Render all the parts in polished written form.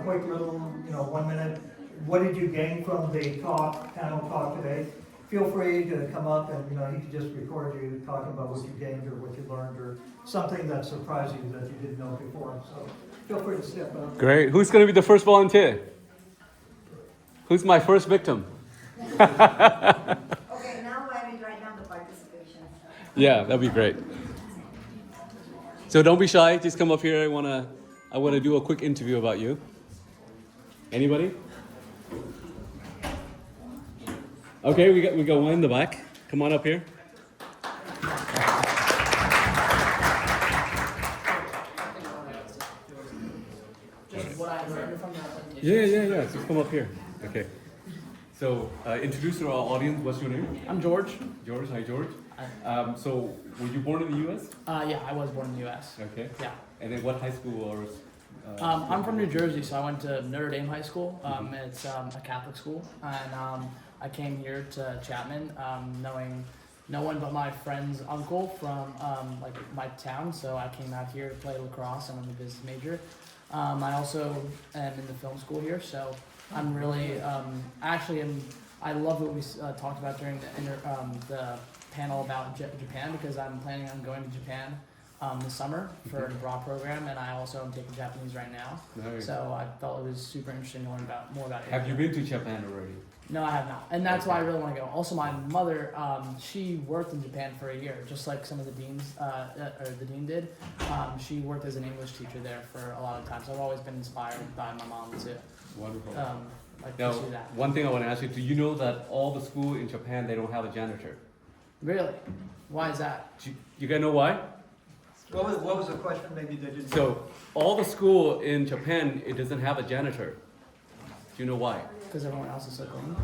quick little, 1 minute, what did you gain from the panel talk today? Feel free to come up and, you can just record you talking about what you gained or what you learned or something that surprised you that you didn't know before. So feel free to step up. Great. Who's going to be the first volunteer? Who's my first victim? Okay, now I will write down the participation. Yeah, that'd be great. So don't be shy. Just come up here. I wanna do a quick interview about you. Anybody? Okay, we got one in the back. Come on up here. Yeah. Just come up here. Okay. So introduce to our audience. What's your name? I'm George. George. Hi, George. So were you born in the U.S.? Yeah, I was born in the U.S. Okay. Yeah. And then what high school or? I'm from New Jersey, so I went to Notre Dame High School. It's a Catholic school, and I came here to Chapman knowing no one but my friend's uncle from like my town. So I came out here to play lacrosse, and I'm a business major. I also am in the film school here, so I'm really I love what we talked about during the panel about Japan, because I'm planning on going to Japan this summer for an abroad program, and I also am taking Japanese right now. Nice. So I felt it was super interesting to learn more about it. Have you been to Japan already? No, I have not, and that's why I really want to go. Also, my mother, she worked in Japan for a year, just like some of the deans, or the dean did. She worked as an English teacher there for a lot of time, so I've always been inspired by my mom to Wonderful. pursue that. One thing I want to ask you: do you know that all the school in Japan they don't have a janitor? Really? Why is that? You guys know why? What was the question? Maybe they didn't. So all the school in Japan it doesn't have a janitor. Do you know why? Because everyone else is so clean.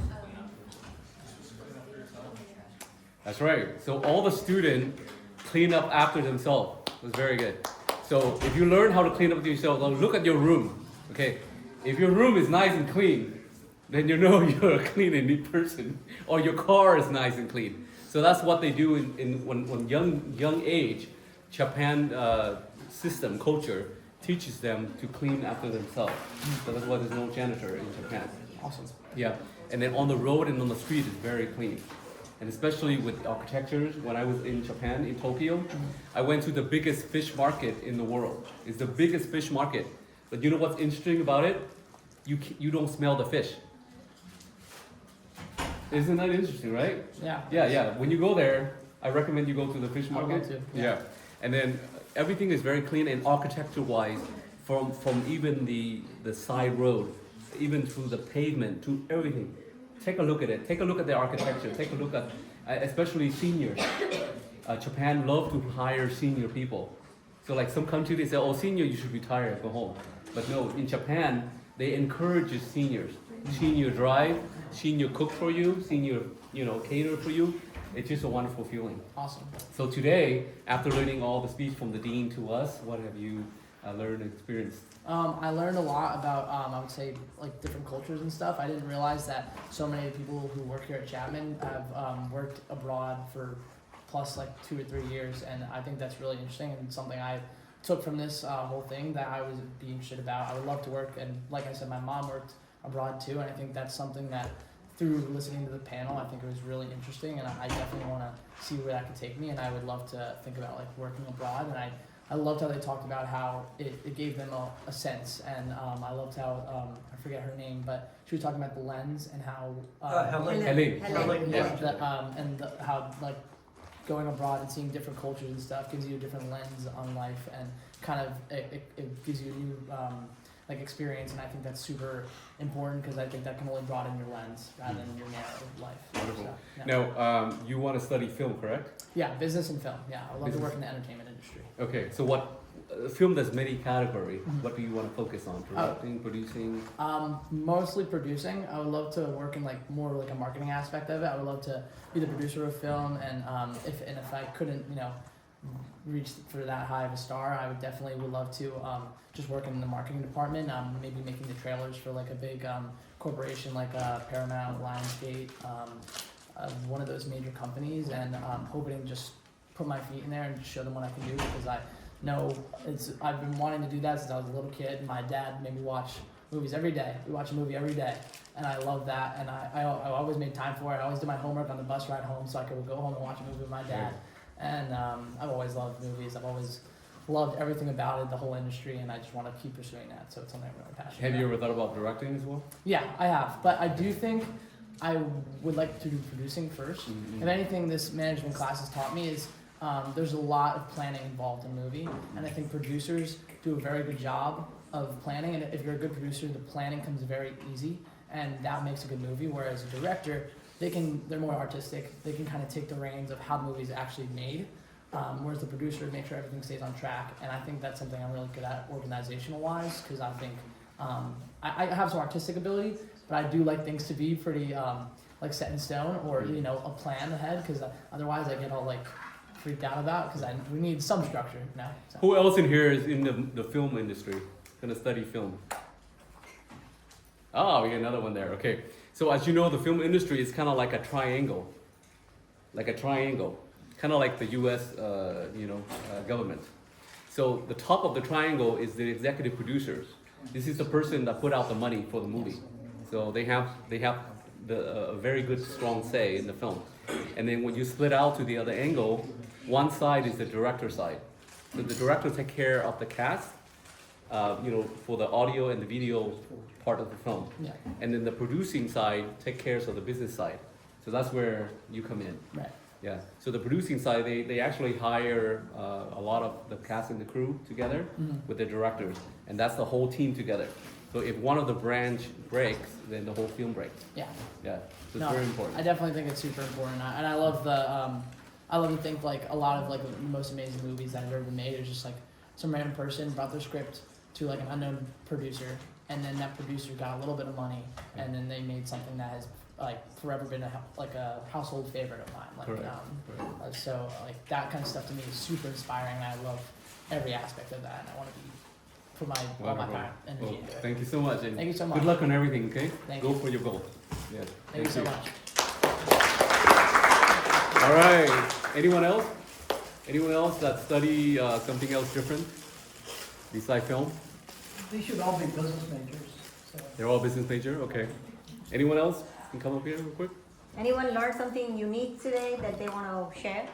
That's right. So all the students clean up after themselves. That's very good. So if you learn how to clean up yourself, look at your room. Okay, if your room is nice and clean, then you know you're a clean and neat person, or your car is nice and clean. So that's what they do when young age. Japan system culture teaches them to clean after themselves. So that's why there's no janitor in Japan. Awesome. Yeah, and then on the road and on the street is very clean. And especially with architecture, when I was in Japan, in Tokyo, I went to the biggest fish market in the world. It's the biggest fish market. But you know what's interesting about it? You don't smell the fish. Isn't that interesting, right? Yeah. Yeah. When you go there, I recommend you go to the fish I would market. love to, Yeah. And then everything is very clean, and architecture-wise, from even the side road, even through the pavement, to everything. Take a look at it. Take a look at the architecture. Take a look at, especially seniors. Japan love to hire senior people. So like some countries, they say, oh, senior, you should retire, go home. But no, in Japan, they encourage seniors. Senior drive, senior cook for you, senior, cater for you. It's just a wonderful feeling. Awesome. So today, after learning all the speech from the dean to us, what have you learned and experienced? I learned a lot about, I would say, like different cultures and stuff. I didn't realize that so many people who work here at Chapman have worked abroad for plus like 2 or 3 years, and I think that's really interesting and something I took from this whole thing that I would be interested about. I would love to work, and like I said, my mom worked abroad too, and I think that's something that through listening to the panel, I think it was really interesting, and I definitely want to see where that could take me, and I would love to think about like working abroad, and I loved how they talked about how it gave them a sense, and I loved how, I forget her name, but she was talking about the lens and how Helen. how like going abroad and seeing different cultures and stuff gives you a different lens on life, and kind of it gives you a new like experience, and I think that's super important because I think that can only broaden your lens rather than your narrow life. Wonderful. So, yeah. Now, you want to study film, correct? Yeah, business and film. Yeah, I love Business. to work in the entertainment industry. Okay, so what film there's many categories. What do you want to focus on? Oh. Directing, producing? Mostly producing. I would love to work in like more like a marketing aspect of it. I would love to be the producer of film, and if I couldn't, reach for that high of a star, I would definitely love to just work in the marketing department. Maybe making the trailers for like a big corporation like Paramount, Lionsgate, one of those major companies, and hoping to just put my feet in there and just show them what I can do, because I know I've been wanting to do that since I was a little kid. My dad made me watch movies every day. We watch a movie every day, and I love that. And I always made time for it. I always did my homework on the bus ride home so I could go home and watch a movie with my dad. And I've always loved movies. I've always loved everything about it, the whole industry, and I just want to keep pursuing that. So it's something I'm really passionate Have you about. ever thought about directing as well? Yeah, I have. But I do think I would like to do producing first. Mm-hmm. If anything, this management class has taught me is there's a lot of planning involved in a movie, and I think producers do a very good job of planning. And if you're a good producer, the planning comes very easy, and that makes a good movie. Whereas a director, they're more artistic. They can kind of take the reins of how the movie is actually made. Whereas the producer make sure everything stays on track, and I think that's something I'm really good at organizational wise, because I think I have some artistic ability, but I do like things to be pretty like set in stone, or a plan ahead, because otherwise I get all like freaked out about, because we need some structure, So. Who else in here is in the film industry, gonna study film? Oh, we got another one there. Okay, so as you know, the film industry is kind of like a triangle, kind of like the U.S. Government. So the top of the triangle is the executive producers. This is the person that put out the money for the movie. So they have a very good, strong say in the film. And then when you split out to the other angle, one side is the director side. So the director take care of the cast, for the audio and the video part of the film. Yeah. And then the producing side take care of the business side. So that's where you come in. Right. Yeah. So the producing side, they actually hire a lot of the cast and the crew together with the directors, and that's the whole team together. So if one of the branch breaks, then the whole film breaks. Yeah. Yeah. So it's very important. I definitely think it's super important, and I love I love to think like a lot of like the most amazing movies that have ever been made are just like some random person brought their script to like an unknown producer, and then that producer got a little bit of money, and then they made something that has like forever been a household favorite of mine. Like Correct. so like that kind of stuff to me is super inspiring, and I love every aspect of that, and I want to put all my time and energy into it. Thank you so much. And Thank you so much. good luck on everything, okay? Thank Go you. for your goal. Yeah. Thank you so much. All right. Anyone else? Anyone else that study something else different besides film? They should all be business majors, so. They're all business major? Okay. Anyone else can come up here real quick? Anyone learn something unique today that they want to share?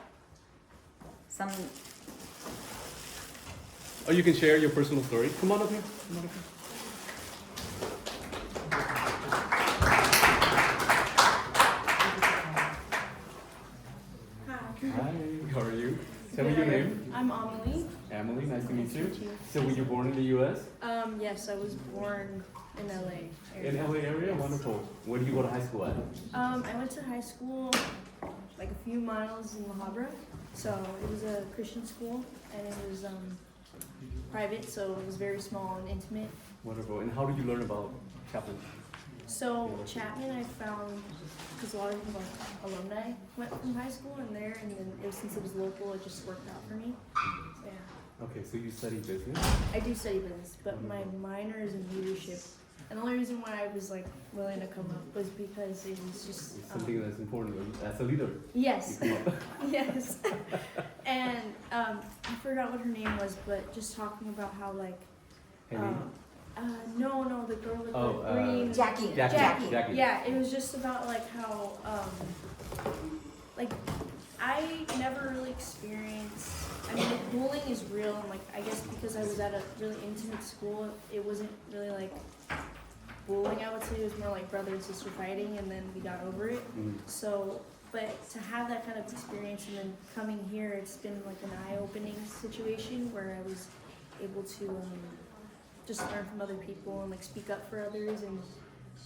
Or you can share your personal story. Come on up here. Come on up here. Hi, how are you? Tell me your name. I'm Amelie. Emily, nice to meet Nice to you. meet you. So were you born in the U.S.? Yes, I was born in LA. In LA area? Wonderful. Where did you go to high school at? I went to high school like a few miles in La Habra. So it was a Christian school, and it was private, so it was very small and intimate. Wonderful. And how did you learn about Chapman? So Chapman, I found because a lot of alumni went from high school and there, and then since it was local, it just worked out for me. Yeah. Okay, so you study business? I do study business, but my minor is in leadership. And the only reason why I was like willing to come up was because it was just It's something that's important as a leader. Yes, You come up. yes. And I forgot what her name was, but just talking about how like Henry? no, the girl with Oh, the green Jackie. Jackie. Yeah, it was just about like how like I never really experienced. I mean, like, bullying is real, and like I guess because I was at a really intimate school, it wasn't really like bullying. I would say it was more like brother and sister fighting, and then we got over it. So, but to have that kind of experience and then coming here, it's been like an eye-opening situation where I was able to just learn from other people and like speak up for others,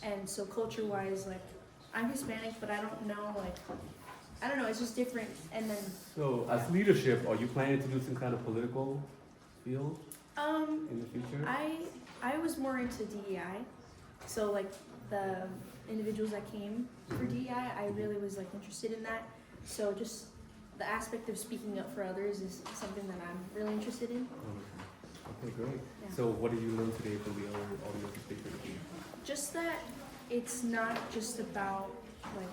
and so culture-wise, like I'm Hispanic, but I don't know, like I don't know, it's just different. And then So, as leadership, are you planning to do some kind of political field in the future? I was more into DEI, so like the individuals that came for DEI, I really was like interested in that. So just the aspect of speaking up for others is something that I'm really interested in. Okay, great. Yeah. So, what did you learn today from the audio speaker? Just that it's not just about like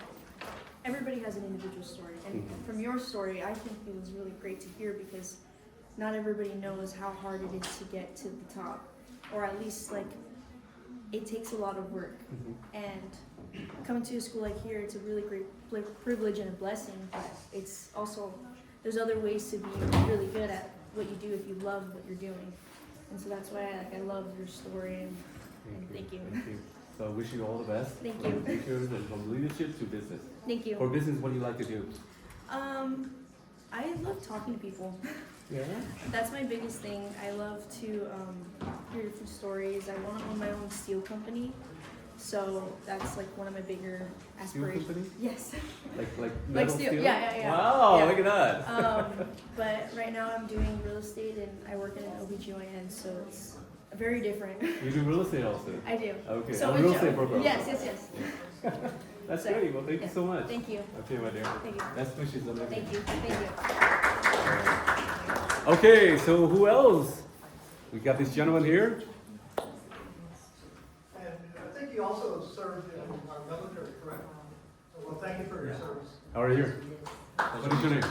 everybody has an individual story, and from your story, I think it was really great to hear because not everybody knows how hard it is to get to the top, or at least like it takes a lot of work. And coming to a school like here, it's a really great privilege and a blessing, but it's also, there's other ways to be really good at what you do if you love what you're doing. And so that's why I love your story, and thank you. Thank you. So I wish you all the best. Thank you. From teachers and from leadership to business. Thank you. For business, what do you like to do? I love talking to people. Yeah. That's my biggest thing. I love to hear different stories. I want to own my own steel company. So that's like one of my bigger aspirations. Steel company? Yes. Like metal steel? steel? Yeah. Wow, Yeah. look at that. But right now I'm doing real estate and I work in an OBGYN, so it's very different. You do real estate also? I do. Okay, So I'm a with real Joe- estate broker. Yes. That's So, great. Well, thank you so much. Thank you. Okay, my dear. Thank you. Best wishes on everything. Thank you. Okay, so who else? We got this gentleman here. And I think you also served in our military, correct? Well, thank you for your service. How are you? What is your name?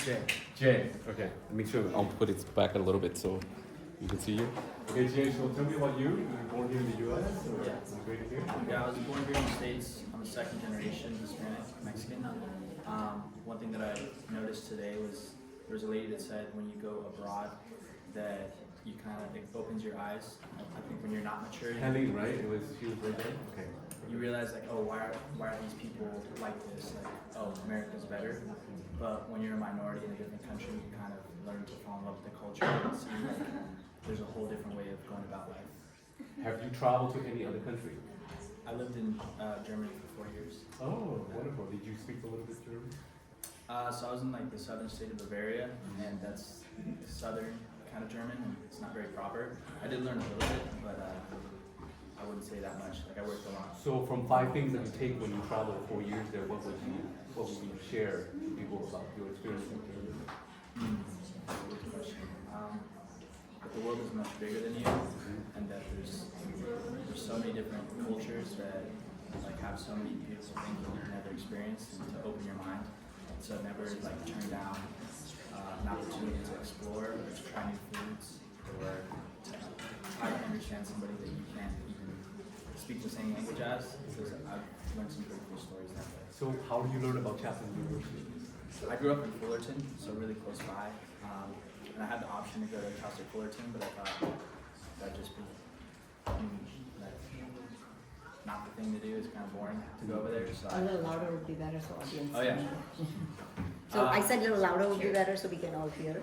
Jay. Jay. Okay, let me show. I'll put it back a little bit so you can see you. Okay, Jay. So tell me about you. You were born here in the U.S. or immigrated here? Yeah, I was born here in the States. I'm a second generation Hispanic Mexican. One thing that I noticed today was there was a lady that said when you go abroad that you kind of, it opens your eyes. I think when you're not mature, Helene, right? It was she was right there. Okay. you realize like, oh, why are these people like this? Like, oh, America's better. But when you're a minority in a different country, you kind of learn to fall in love with the culture and see like there's a whole different way of going about life. Have you traveled to any other country? I lived in Germany for 4 years. Oh, wonderful. Did you speak a little bit German? So I was in like the southern state of Bavaria, and that's southern kind of German, and it's not very proper. I did learn a little bit, but I wouldn't say that much. Like I worked a lot. So from 5 things that you take when you travel 4 years there, what would you share to people about your experience in Germany? That's a good question. But the world is much bigger than you, and that there's so many different cultures that like have so many beautiful things that you've never experienced, and to open your mind. So never like turn down an opportunity to explore, or to try new foods, or to try to understand somebody that you can't even speak the same language as. Because I've learned some pretty cool stories that way. So how did you learn about Chapman University? I grew up in Fullerton, so really close by, and I had the option to go to Cal State Fullerton, but I thought that'd just be like, not the thing to do. It's kind of boring to go over there. So A little louder would be better, so audience. Oh yeah. So I said a little louder would be better, so we can all hear.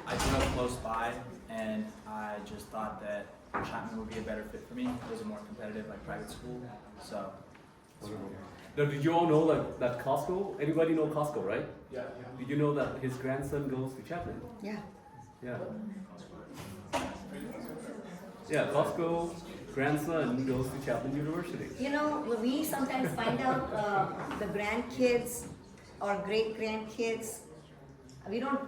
I grew up close by, and I just thought that Chapman would be a better fit for me. It was a more competitive, like private school. So Wonderful. Now, did you all know like that Costco? Anybody know Costco, right? yeah. Did you know that his grandson goes to Chapman? Yeah. Yeah. Yeah, Costco grandson goes to Chapman University. You know, we sometimes find out the grandkids or great grandkids. We don't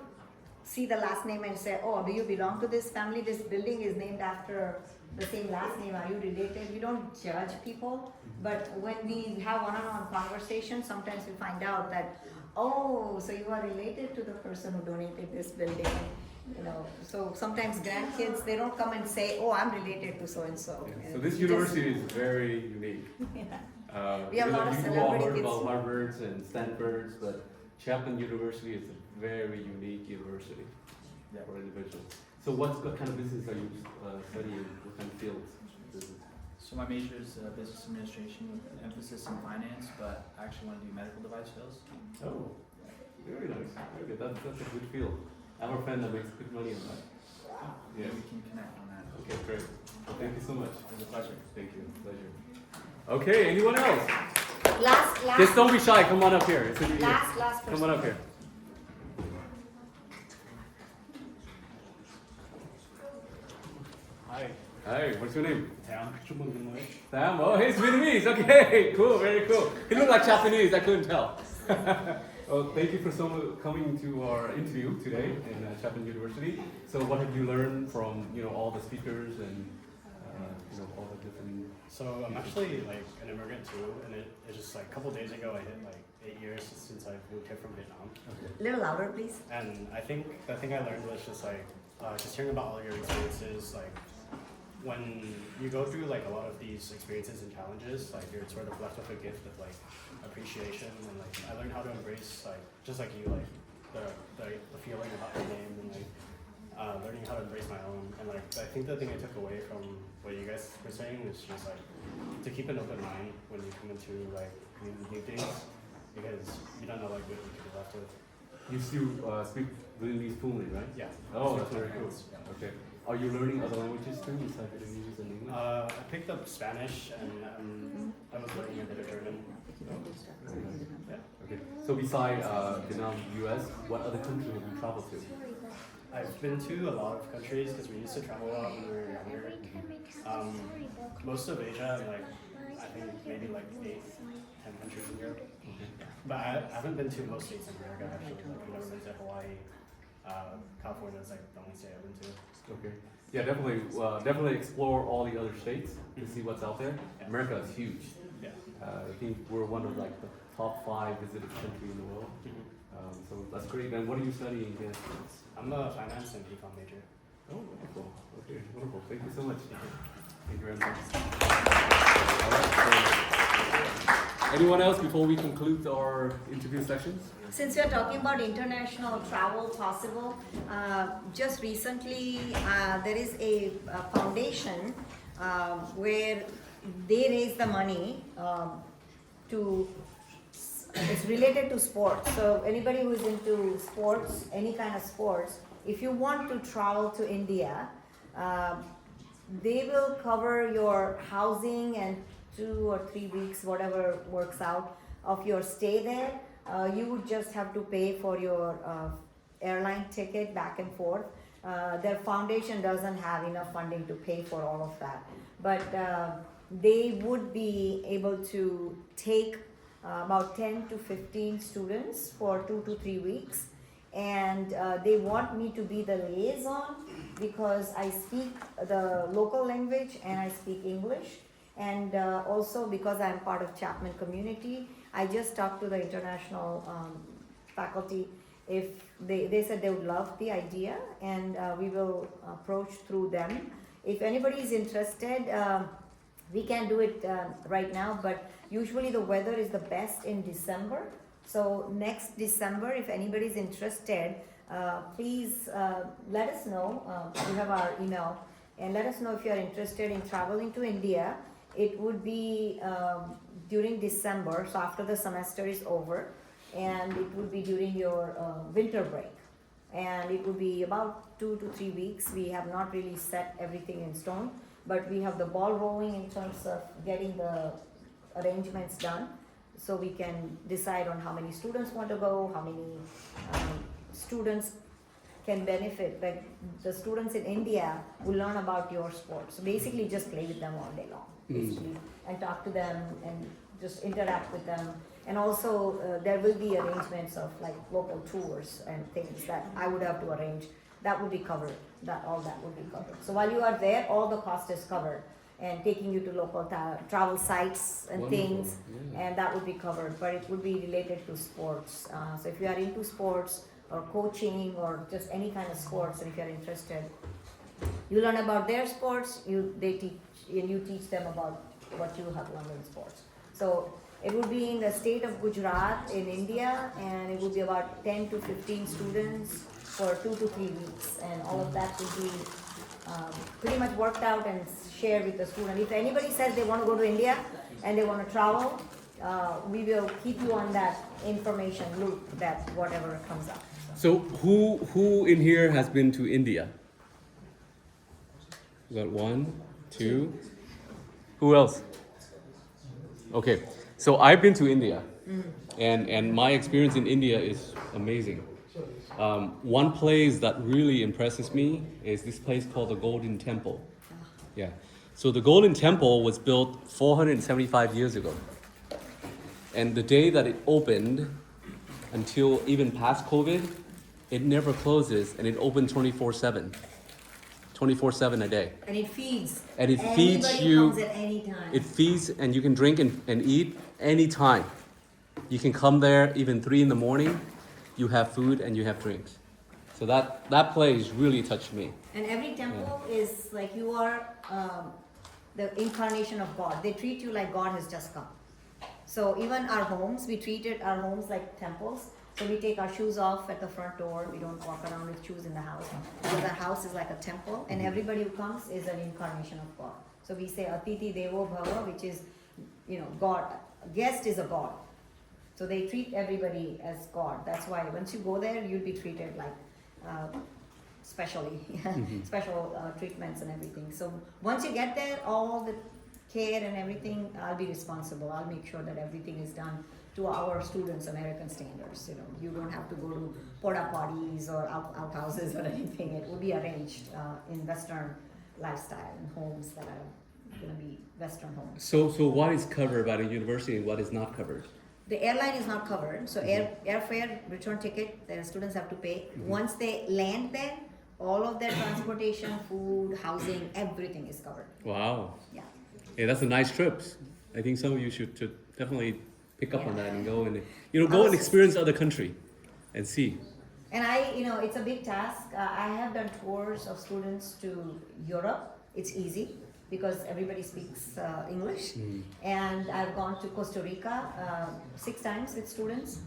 see the last name and say, oh, do you belong to this family? This building is named after the same last name. Are you related? We don't judge people. But when we have one-on-one conversations, sometimes we find out that, oh, so you are related to the person who donated this building. You know, so sometimes grandkids, they don't come and say, oh, I'm related to so-and-so. Yeah. So this university is very unique. Yeah. We have a lot of you all celebrity heard kids. about Harvard's and Stanford's, but Chapman University is a very unique university for individuals. So what kind of business are you studying? What kind of fields? Business? So my major is business administration with an emphasis in finance, but I actually want to do medical device sales. Oh, very nice. Very good. That's a good field. I have a friend that makes good money on that. Yeah, we can connect on that. Okay, great. Well, thank you so much. It was a pleasure. Thank you. Pleasure. Okay, anyone else? Last, Just don't be shy. Come on up here. It's a new year. last person. Come on up here. Hi, Hi, what's your name? Tam. Sam. Oh, he's Vietnamese. Okay, cool, very cool. He looked like Japanese. I couldn't tell. Well, thank you for coming to our interview today in Chapman University. So, what have you learned from all the speakers and all the different? So I'm actually like an immigrant too, and it's just like a couple days ago I hit like 8 years since I moved here from Vietnam. Okay. A little louder, please. And I think the thing I learned was just like just hearing about all your experiences, like when you go through like a lot of these experiences and challenges, like you're sort of left with a gift of like appreciation, and like I learned how to embrace, like just like you, like the feeling about the name, and like learning how to embrace my own. And like I think the thing I took away from what you guys were saying is just like to keep an open mind when you come into like new things, because you don't know like what you could be left with. You still speak Vietnamese fluently, right? Yeah. Oh, So that's very cool. yeah. Okay. Are you learning other languages too, besides Vietnamese and English? I picked up Spanish, and I was learning a bit of German. Yeah. Okay. So beside Vietnam, US, what other country have you traveled to? I've been to a lot of countries because we used to travel a lot when we were younger. Most of Asia, and like I think maybe like 8, 10 countries in Europe. But I haven't been to most states in America actually. Like, I've never been to Hawaii. California is like the only state I've been to. Okay. Yeah, definitely explore all the other states to see what's out there. America is huge. Yeah. I think we're one of like the top 5 visited country in the world. So that's great. And what are you studying here? I'm a finance and econ major. Oh, wonderful. Okay, wonderful. Thank you so much. Thank you very much. All right, so anyone else before we conclude our interview sessions? Since we are talking about international travel possible, just recently there is a foundation where they raise the money it's related to sports. So anybody who is into sports, any kind of sports, if you want to travel to India, they will cover your housing and 2 or 3 weeks, whatever works out, of your stay there. You would just have to pay for your airline ticket back and forth. Their foundation doesn't have enough funding to pay for all of that. But they would be able to take about 10 to 15 students for 2 to 3 weeks. And they want me to be the liaison because I speak the local language and I speak English. And also because I'm part of Chapman community, I just talked to the international faculty. If they said they would love the idea, and we will approach through them. If anybody is interested, we can do it right now, but usually the weather is the best in December. So next December, if anybody is interested, please let us know. You have our email, and let us know if you are interested in traveling to India. It would be during December, so after the semester is over, and it would be during your winter break. And it would be about 2 to 3 weeks. We have not really set everything in stone, but we have the ball rolling in terms of getting the arrangements done, so we can decide on how many students want to go, how many students can benefit. Like the students in India will learn about your sport. So basically just play with them all day long, basically, and talk to them and just interact with them. And also there will be arrangements of like local tours and things that I would have to arrange. That would be covered. All that would be covered. So while you are there, all the cost is covered, and taking you to local travel sites and Wonderful. things, and that would be covered. But it would be related to sports. So if you are into sports or coaching or just any kind of sports, and if you are interested, you learn about their sports. They teach, and you teach them about what you have learned in sports. So it would be in the state of Gujarat in India, and it would be about 10 to 15 students for 2 to 3 weeks, and all of that will be pretty much worked out and shared with the student. If anybody says they want to go to India and they want to travel, we will keep you on that information loop, that whatever comes up. So who in here has been to India? We got 1, 2. Who else? Okay, so I've been to India, and my experience in India is amazing. One place that really impresses me is this place called the Golden Temple. Yeah, so the Golden Temple was built 475 years ago, and the day that it opened, until even past COVID, it never closes, and it opened 24/7. 24/7 a day. And it feeds. And it Anybody feeds you. comes at any time. It feeds, and you can drink and eat anytime. You can come there even 3 in the morning. You have food and you have drinks. So that place really touched me. And every temple is like you are the incarnation of God. They treat you like God has just come. So even our homes, we treated our homes like temples. So we take our shoes off at the front door. We don't walk around with shoes in the house because our house is like a temple, and everybody who comes is an incarnation of God. So we say Atiti Devo Bhava, which is, God. A guest is a God. So they treat everybody as God. That's why once you go there, you'll be treated like specially, special treatments and everything. So once you get there, all the care and everything, I'll be responsible. I'll make sure that everything is done to our students' American standards. You don't have to go to porta potties or outhouses or anything. It will be arranged in Western lifestyle and homes that are going to be Western homes. So what is covered by the university and what is not covered? The airline is not covered, so airfare, return ticket, the students have to pay. Once they land there, all of their transportation, food, housing, everything is covered. Wow. Yeah. Hey, that's a nice trip. I think some of you should definitely pick up on that and go and go and experience other country and see. And it's a big task. I have done tours of students to Europe. It's easy because everybody speaks English. And I've gone to Costa Rica 6 times with students,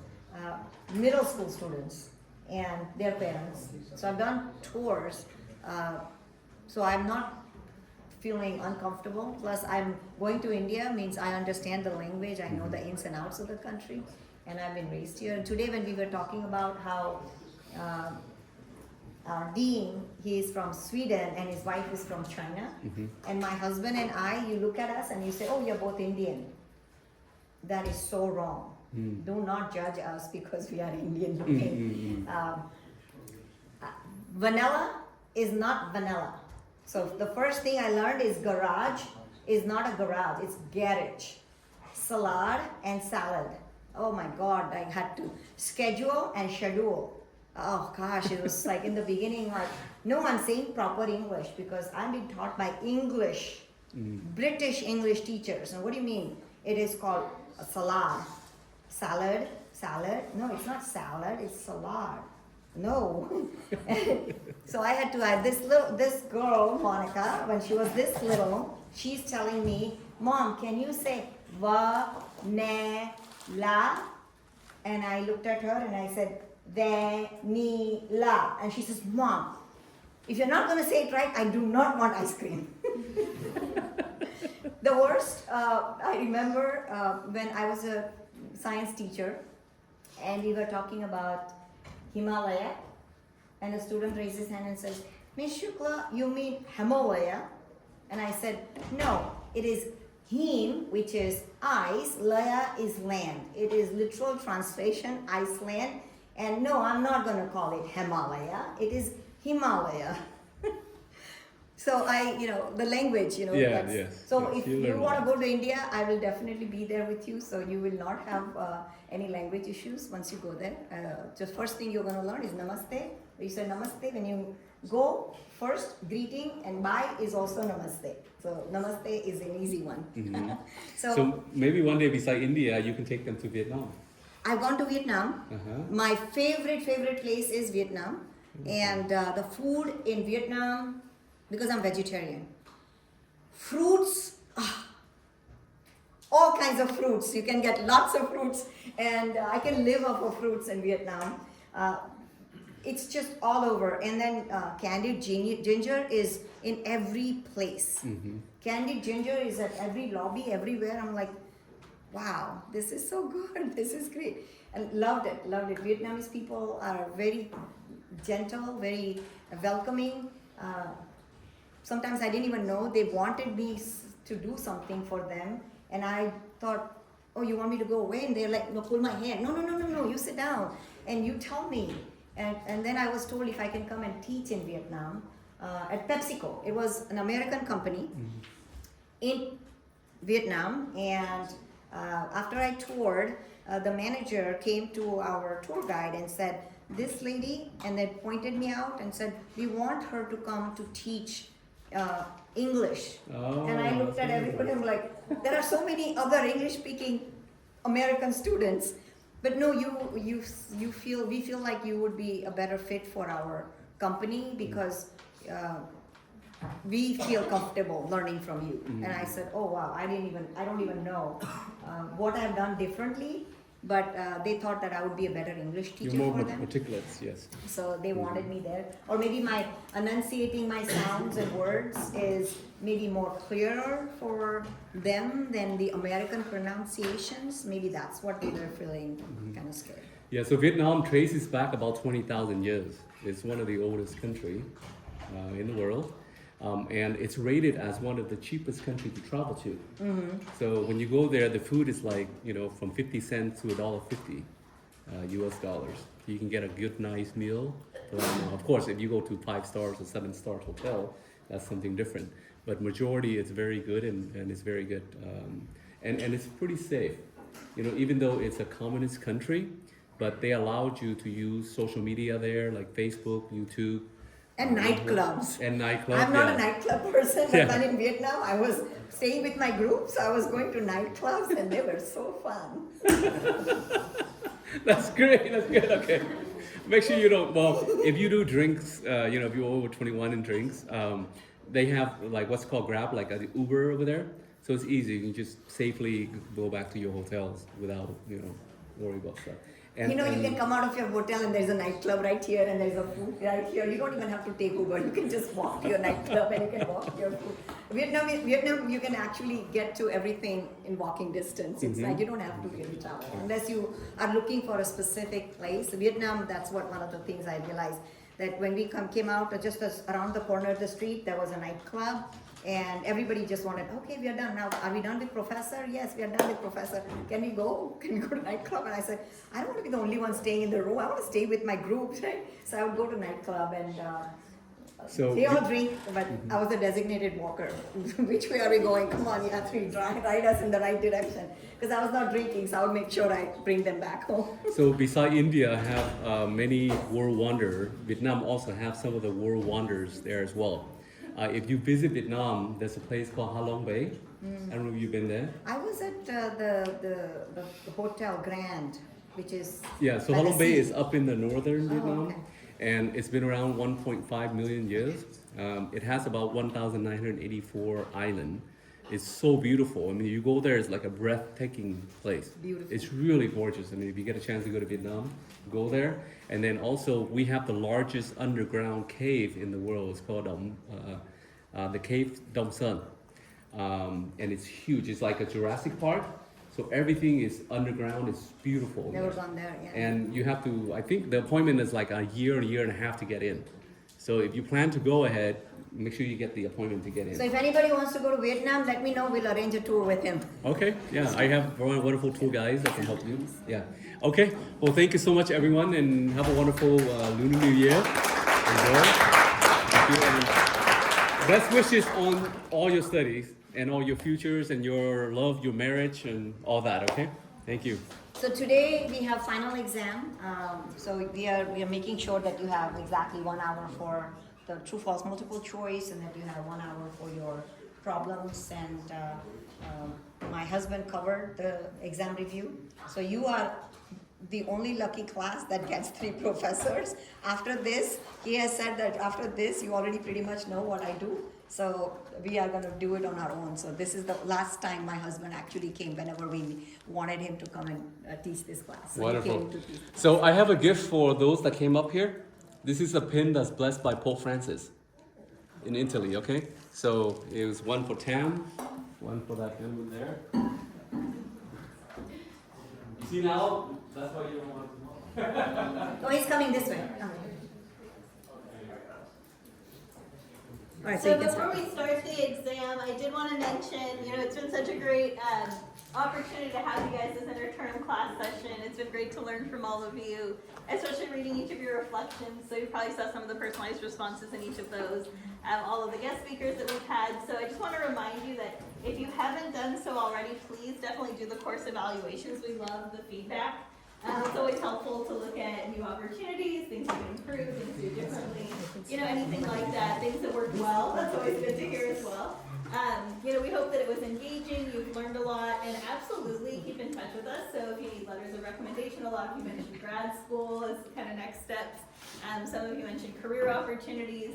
middle school students and their parents. So I've done tours. So I'm not feeling uncomfortable. Plus I'm going to India means I understand the language. I know the ins and outs of the country. And I've been raised here. And today when we were talking about how our dean, he is from Sweden and his wife is from China. And my husband and I, you look at us and you say, oh, you're both Indian. That is so wrong. Do not judge us because we are Indian looking. Vanilla is not vanilla. So the first thing I learned is garage is not a garage, it's garage. Salad and salad. Oh my God, I had to schedule and schedule. Oh gosh, it was like in the beginning, like, no, I'm saying proper English because I'm being taught by English, British English teachers. And what do you mean? It is called a salad. Salad. No, it's not salad, it's salad. No. So I had to add this girl, Monica, when she was this little, she's telling me, Mom, can you say va, ne, la? And I looked at her and I said, ve, ni, la. And she says, Mom, if you're not going to say it right, I do not want ice cream. The worst, I remember when I was a science teacher and we were talking about Himalaya, and a student raised his hand and says, Miss Shukla, you mean Himalaya? And I said, no, it is Him, which is ice, Laya is land. It is literal translation, Iceland. And no, I'm not going to call it Himalaya, it is Himalaya. So the language, Yeah, yes. So yes, if you want to go to India, I will definitely be there with you. So you will not have any language issues once you go there. Just first thing you're going to learn is namaste. You say namaste when you go. First, greeting and bye is also namaste. So namaste is an easy one. So maybe one day beside India, you can take them to Vietnam. I've gone to Vietnam. My favorite place is Vietnam. And the food in Vietnam, because I'm vegetarian. Fruits, all kinds of fruits. You can get lots of fruits, and I can live off of fruits in Vietnam. It's just all over. And then candied ginger is in every place. Candied ginger is at every lobby, everywhere. I'm like, wow, this is so good. This is great. And loved it. Vietnamese people are very gentle, very welcoming. Sometimes I didn't even know they wanted me to do something for them, and I thought, oh, you want me to go away? And they're like, no, pull my hand. No, you sit down and you tell me. And then I was told if I can come and teach in Vietnam at PepsiCo. It was an American company in Vietnam, and after I toured, the manager came to our tour guide and said, this lady, and they pointed me out and said, we want her to come to teach English. And I looked at everybody, I'm like, there are so many other English-speaking American students, but no, we feel like you would be a better fit for our company because we feel comfortable learning from you. And I said, oh wow, I don't even know what I've done differently, but they thought that I would be a better English teacher You're more for them. articulate, yes. So they wanted me there. Or maybe my enunciating my sounds and words is maybe more clearer for them than the American pronunciations. Maybe that's what they were feeling kind of scared. Yeah, so Vietnam traces back about 20,000 years. It's one of the oldest country in the world. And it's rated as one of the cheapest countries to travel to. So when you go there, the food is like, from 50 cents to $1.50 US dollars. You can get a good, nice meal. Of course, if you go to 5 stars or 7 stars hotel, that's something different. But majority, it's very good and it's very good. And it's pretty safe. Even though it's a communist country, but they allowed you to use social media there, like Facebook, YouTube. And nightclubs. I'm not a nightclub person, but Yeah. when in Vietnam, I was staying with my groups. I was going to nightclubs, and they were so fun. That's great. That's good. Okay. Make sure you don't. Well, if you do drinks, if you're over 21 and drinks, they have like what's called Grab, like an Uber over there. So it's easy. You can just safely go back to your hotels without worry about stuff. And, You can come out of your hotel and there's a nightclub right here and there's a food right here. You don't even have to take Uber. You can just walk to your nightclub and you can walk to your food. Vietnam, you can actually get to everything in walking distance. It's like you don't have to really travel unless you are looking for a specific place. Vietnam, that's one of the things I realized, that when we came out, just around the corner of the street, there was a nightclub. And everybody just wanted, okay, we are done now. Are we done with Professor? Yes, we are done with Professor. Can we go? Can we go to nightclub? And I said, I don't want to be the only one staying in the room. I want to stay with my group, right? So I would go to nightclub and So they all drink, but I was the designated walker. Which way are we going? Come on, you have to ride us in the right direction. Because I was not drinking, so I would make sure I bring them back home. So beside India have many world wonders. Vietnam also have some of the world wonders there as well. If you visit Vietnam, there's a place called Ha Long Bay. I don't know if you've been there. I was at the Hotel Grand, which is Yeah, so by Ha the Long Bay sea. is up in the northern Vietnam, okay. and it's been around 1.5 million years. It has about 1,984 islands. It's so beautiful. I mean, you go there, it's like a breathtaking place. Beautiful. It's really gorgeous. I mean, if you get a chance to go to Vietnam, go there. And then also, we have the largest underground cave in the world. It's called the Cave Dong Son. And it's huge. It's like a Jurassic Park. So everything is underground. It's beautiful. Never gone there, yeah. And you have to, I think the appointment is like a year and a half to get in. So if you plan to go ahead, make sure you get the appointment to get in. So if anybody wants to go to Vietnam, let me know. We'll arrange a tour with him. Okay, yeah, I have wonderful tour guides that can help you. Yeah. Okay, well, thank you so much, everyone, and have a wonderful Lunar New Year. Enjoy. Thank you, and best wishes on all your studies and all your futures and your love, your marriage, and all that. Okay, thank you. So today we have final exam. So we are making sure that you have exactly 1 hour for the true false multiple choice, and that you have 1 hour for your problems. And my husband covered the exam review. So you are the only lucky class that gets 3 professors. After this, he has said that after this, you already pretty much know what I do. So we are going to do it on our own. So this is the last time my husband actually came whenever we wanted him to come and teach this class. So he Wonderful. came to teach. So I have a gift for those that came up here. This is a pin that's blessed by Pope Francis in Italy, okay? So it was one for Tam, one for that gentleman there. You see now? That's why you don't want to. Oh, he's coming this way. All right, so So you can before start. we start the exam, I did want to mention, it's been such a great opportunity to have you guys this interterm class session. It's been great to learn from all of you, especially reading each of your reflections. So you probably saw some of the personalized responses in each of those, all of the guest speakers that we've had. So I just want to remind you that if you haven't done so already, please definitely do the course evaluations. We love the feedback. It's always helpful to look at new opportunities, things you can improve, things to do differently, anything like that, things that work well. That's always good to hear as well. We hope that it was engaging, you've learned a lot, and absolutely keep in touch with us. So if you need letters of recommendation, a lot of you mentioned grad school as kind of next steps. Some of you mentioned career opportunities.